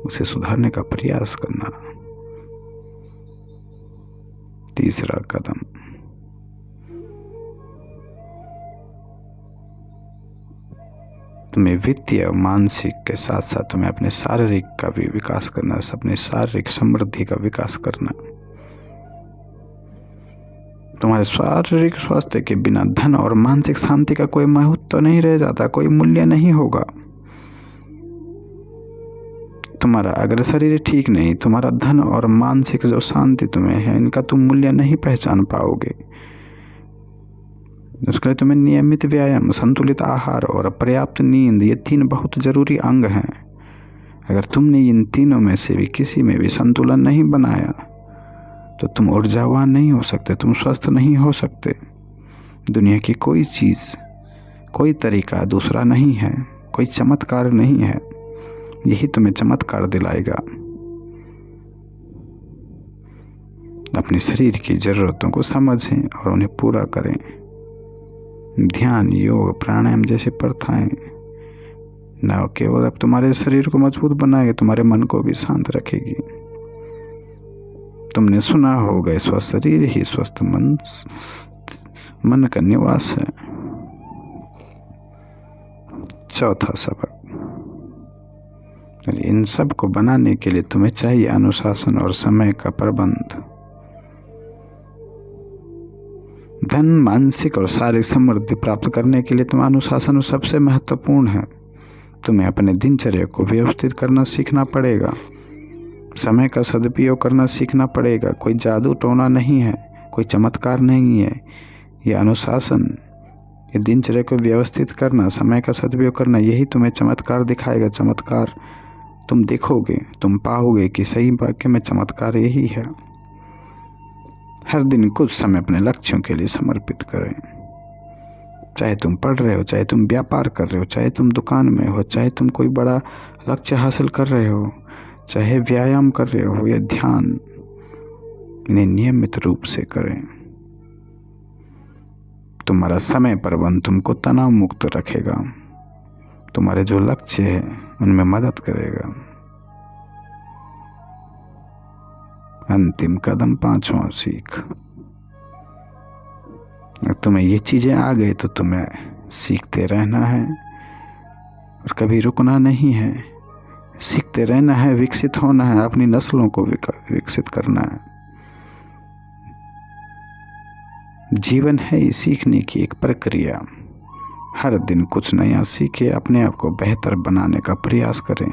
उसे सुधारने का प्रयास करना। तीसरा कदम, तुम्हें वित्तीय और मानसिक के साथ साथ तुम्हें अपने शारीरिक का भी विकास करना, अपने शारीरिक समृद्धि का विकास करना। तुम्हारे शारीरिक स्वास्थ्य के बिना धन और मानसिक शांति का कोई महत्व तो नहीं रह जाता, कोई मूल्य नहीं होगा। तुम्हारा अगर शरीर ठीक नहीं, तुम्हारा धन और मानसिक जो शांति तुम्हें है, इनका तुम मूल्य नहीं पहचान पाओगे। उसके लिए तुम्हें नियमित व्यायाम, संतुलित आहार और पर्याप्त नींद, ये 3 बहुत जरूरी अंग हैं। अगर तुमने इन तीनों में से भी किसी में भी संतुलन नहीं बनाया तो तुम ऊर्जावान नहीं हो सकते, तुम स्वस्थ नहीं हो सकते। दुनिया की कोई चीज़, कोई तरीका दूसरा नहीं है, कोई चमत्कार नहीं है। यही तुम्हें चमत्कार दिलाएगा। अपने शरीर की ज़रूरतों को समझें और उन्हें पूरा करें। ध्यान, योग, प्राणायाम जैसे प्रथाएं न केवल अब तुम्हारे शरीर को मजबूत बनाएगी, तुम्हारे मन को भी शांत रखेगी। तुमने सुना होगा, स्वस्थ शरीर ही स्वस्थ मन का निवास है। चौथा सबक, इन सब को बनाने के लिए तुम्हें चाहिए अनुशासन और समय का प्रबंध। धन, मानसिक और शारीरिक समृद्धि प्राप्त करने के लिए तुम्हारा अनुशासन सबसे महत्वपूर्ण है। तुम्हें अपने दिनचर्या को व्यवस्थित करना सीखना पड़ेगा, समय का सदुपयोग करना सीखना पड़ेगा। कोई जादू टोना नहीं है, कोई चमत्कार नहीं है। यह अनुशासन, ये दिनचर्या को व्यवस्थित करना, समय का सदुपयोग करना, यही तुम्हें चमत्कार दिखाएगा। चमत्कार तुम देखोगे, तुम पाओगे कि सही वाक्य में चमत्कार यही है। हर दिन कुछ समय अपने लक्ष्यों के लिए समर्पित करें। चाहे तुम पढ़ रहे हो, चाहे तुम व्यापार कर रहे हो, चाहे तुम दुकान में हो, चाहे तुम कोई बड़ा लक्ष्य हासिल कर रहे हो, चाहे व्यायाम कर रहे हो या ध्यान, इन्हें नियमित रूप से करें। तुम्हारा समय प्रबंधन तुमको तनाव मुक्त रखेगा, तुम्हारे जो लक्ष्य है उनमें मदद करेगा। अंतिम कदम, 5वां सीख। अगर तुम्हें ये चीज़ें आ गई तो तुम्हें सीखते रहना है और कभी रुकना नहीं है। सीखते रहना है, विकसित होना है, अपनी नस्लों को विकसित करना है। जीवन है ये सीखने की एक प्रक्रिया। हर दिन कुछ नया सीखे, अपने आप को बेहतर बनाने का प्रयास करें।